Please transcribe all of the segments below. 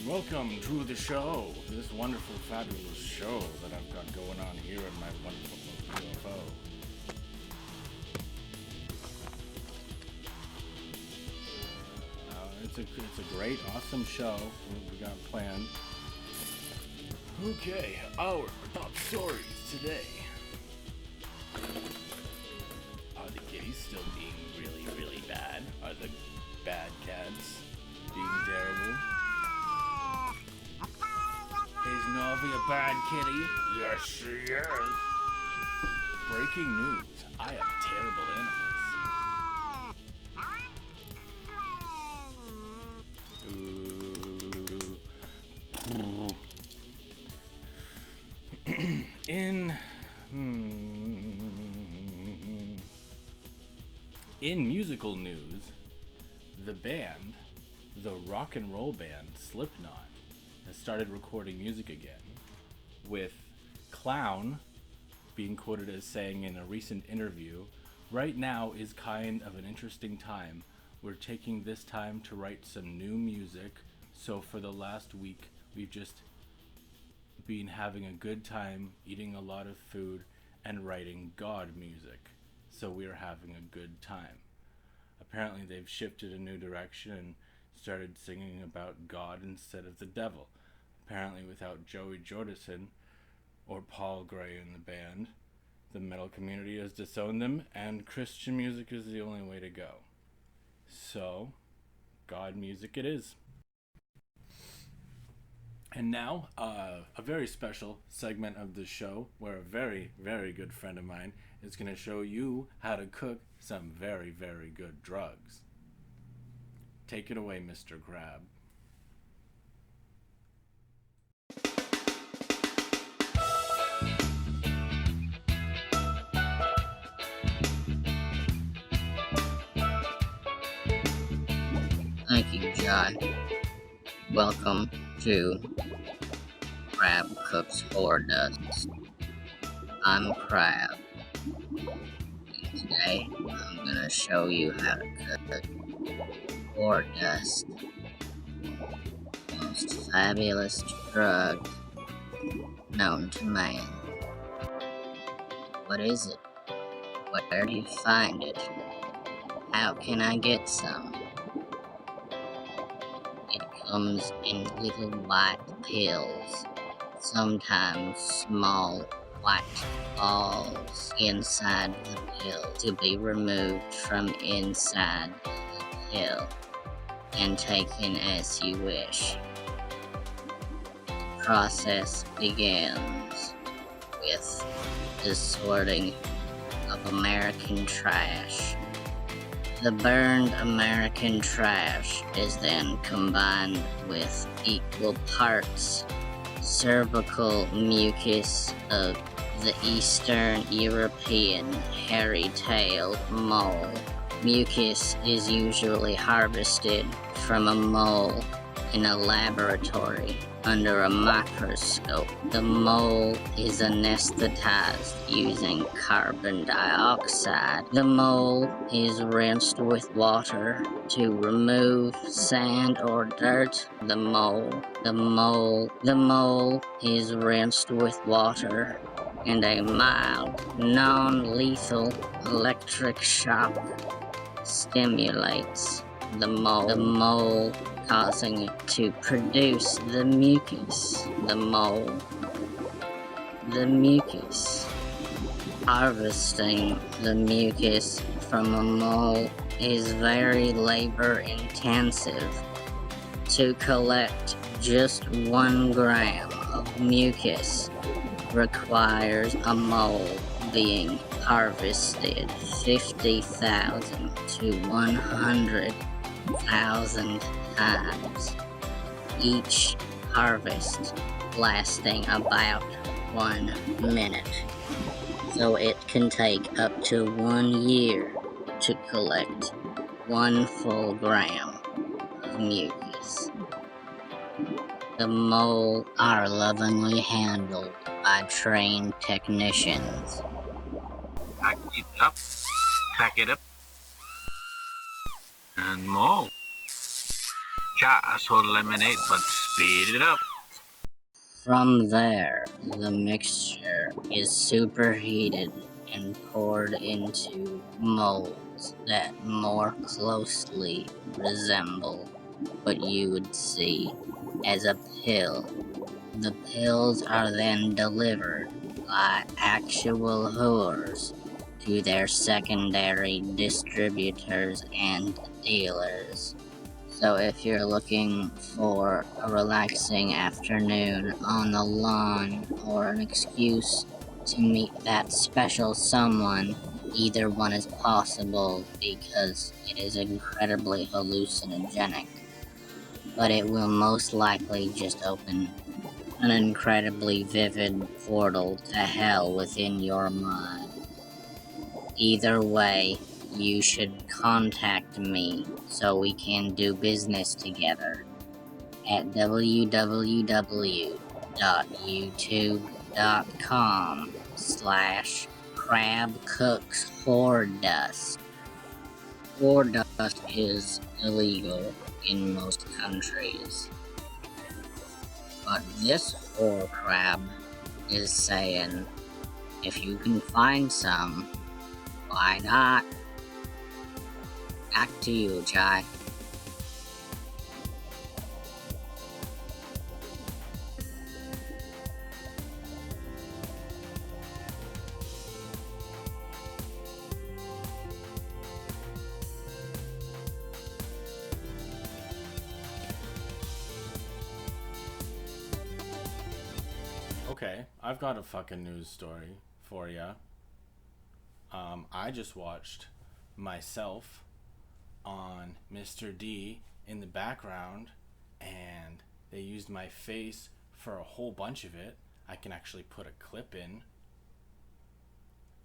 Welcome to the show, this wonderful, fabulous show that I've got going on here in my wonderful UFO. It's a great, awesome show we got planned. Okay, our top stories today. Are the gays still being really, really bad? Are the bad cats being terrible? Is Novi a bad kitty? Yes, she is. Breaking news. I have terrible animals. In musical news, the rock and roll band Slipknot, has started recording music again, with Clown being quoted as saying in a recent interview, "Right now is kind of an interesting time. We're taking this time to write some new music, so for the last week we've just been having a good time, eating a lot of food, and writing God music, so we're having a good time." Apparently they've shifted a new direction and started singing about God instead of the devil. Apparently without Joey Jordison or Paul Gray in the band, the metal community has disowned them, and Christian music is the only way to go. So, God music it is. And now, a very special segment of the show where a very, very good friend of mine is going to show you how to cook some very, very good drugs. Take it away, Mr. Crab. Thank you, John. Welcome to Crab Cooks Dust. I'm Crab. And today, I'm gonna show you how to cook Dust. The most fabulous drug known to man. What is it? Where do you find it? How can I get some? It comes in little white pills, sometimes small white balls inside the pill to be removed from inside the pill and taken as you wish. The process begins with the sorting of American trash. The burned American trash is then combined with equal parts cervical mucus of the Eastern European hairy-tailed mole Mucus is usually harvested from a mole in a laboratory under a microscope. The mole is anesthetized using carbon dioxide. The mole is rinsed with water to remove sand or dirt. The mole is rinsed with water, and a mild, non-lethal electric shock stimulates the mole, causing it to produce the mucus. The mucus. Harvesting the mucus from a mole is very labor intensive. To collect just 1 gram of mucus requires a mole being harvested 50,000 to 100,000 times, each harvest lasting about 1 minute. So it can take up to 1 year to collect 1 full gram of mucus. The mole are lovingly handled by trained technicians. Pack it up, and more. Just hold lemonade, but speed it up. From there, the mixture is superheated and poured into molds that more closely resemble what you would see as a pill. The pills are then delivered by actual whores to their secondary distributors and dealers. So if you're looking for a relaxing afternoon on the lawn or an excuse to meet that special someone, either one is possible because it is incredibly hallucinogenic. But it will most likely just open an incredibly vivid portal to hell within your mind. Either way, you should contact me so we can do business together at www.youtube.com/crabcookswhoredust. Whoredust is illegal in most countries. But this whore crab is saying, if you can find some, why not? Back to you, Chai. Okay, I've got a fucking news story for ya. I just watched myself on Mr. D in the background, and they used my face for a whole bunch of it. I can actually put a clip in,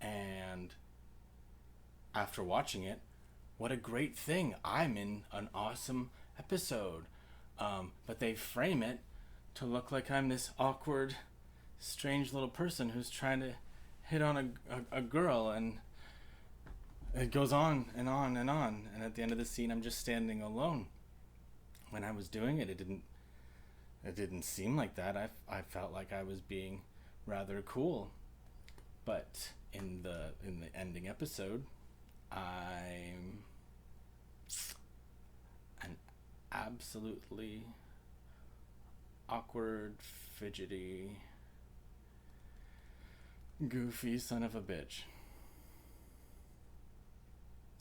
and after watching it, what a great thing. I'm in an awesome episode. But they frame it to look like I'm this awkward, strange little person who's trying to hit on a girl, and it goes on and on and on, and at the end of the scene I'm just standing alone. When I was doing it, it didn't seem like that. I felt like I was being rather cool. But in the ending episode, I'm an absolutely awkward, fidgety, goofy son of a bitch.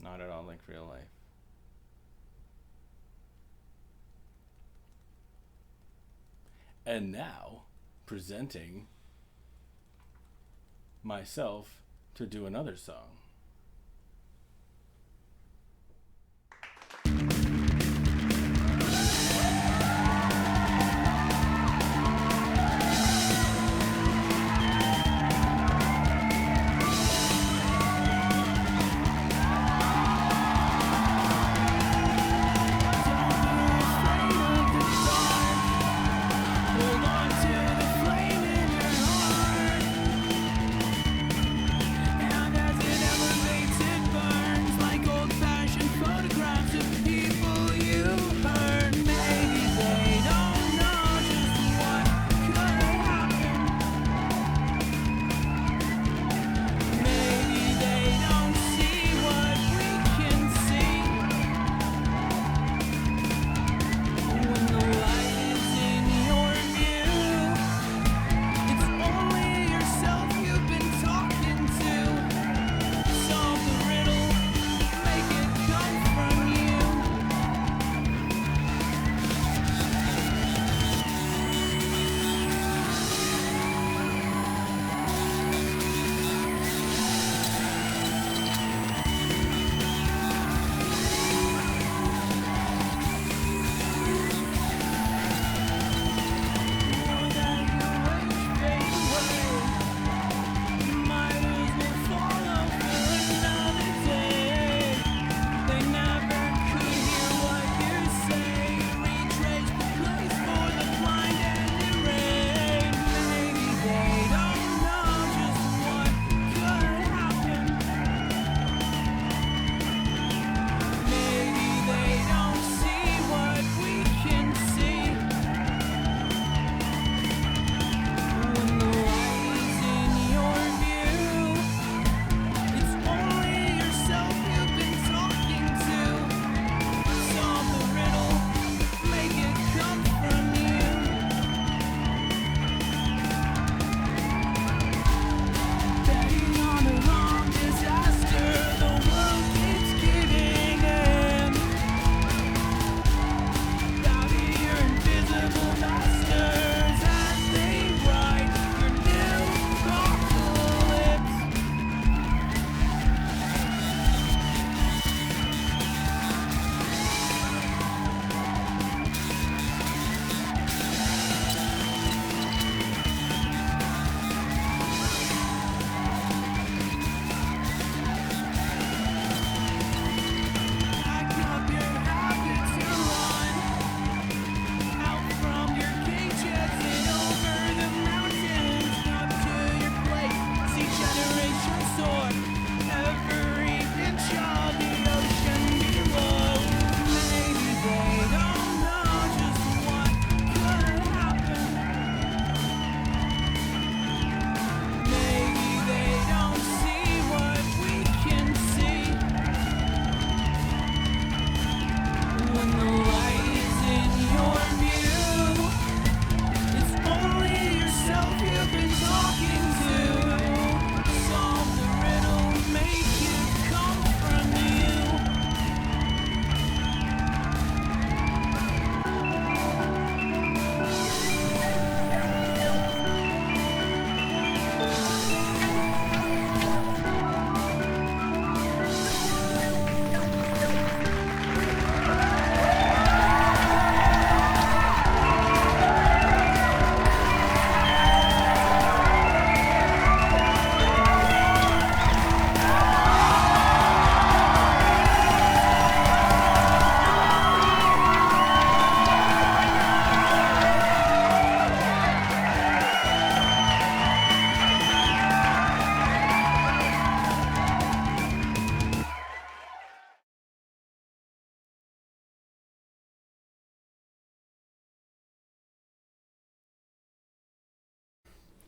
Not at all like real life. And now, presenting myself to do another song.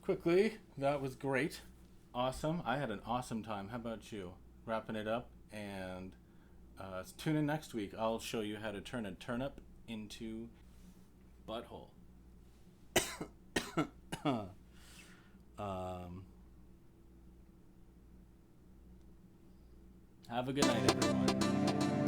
quickly, that was great. Awesome. I had an awesome time. How about you? Wrapping it up, and tune in next week. I'll show you how to turn a turnip into butthole. Have a good night, everyone.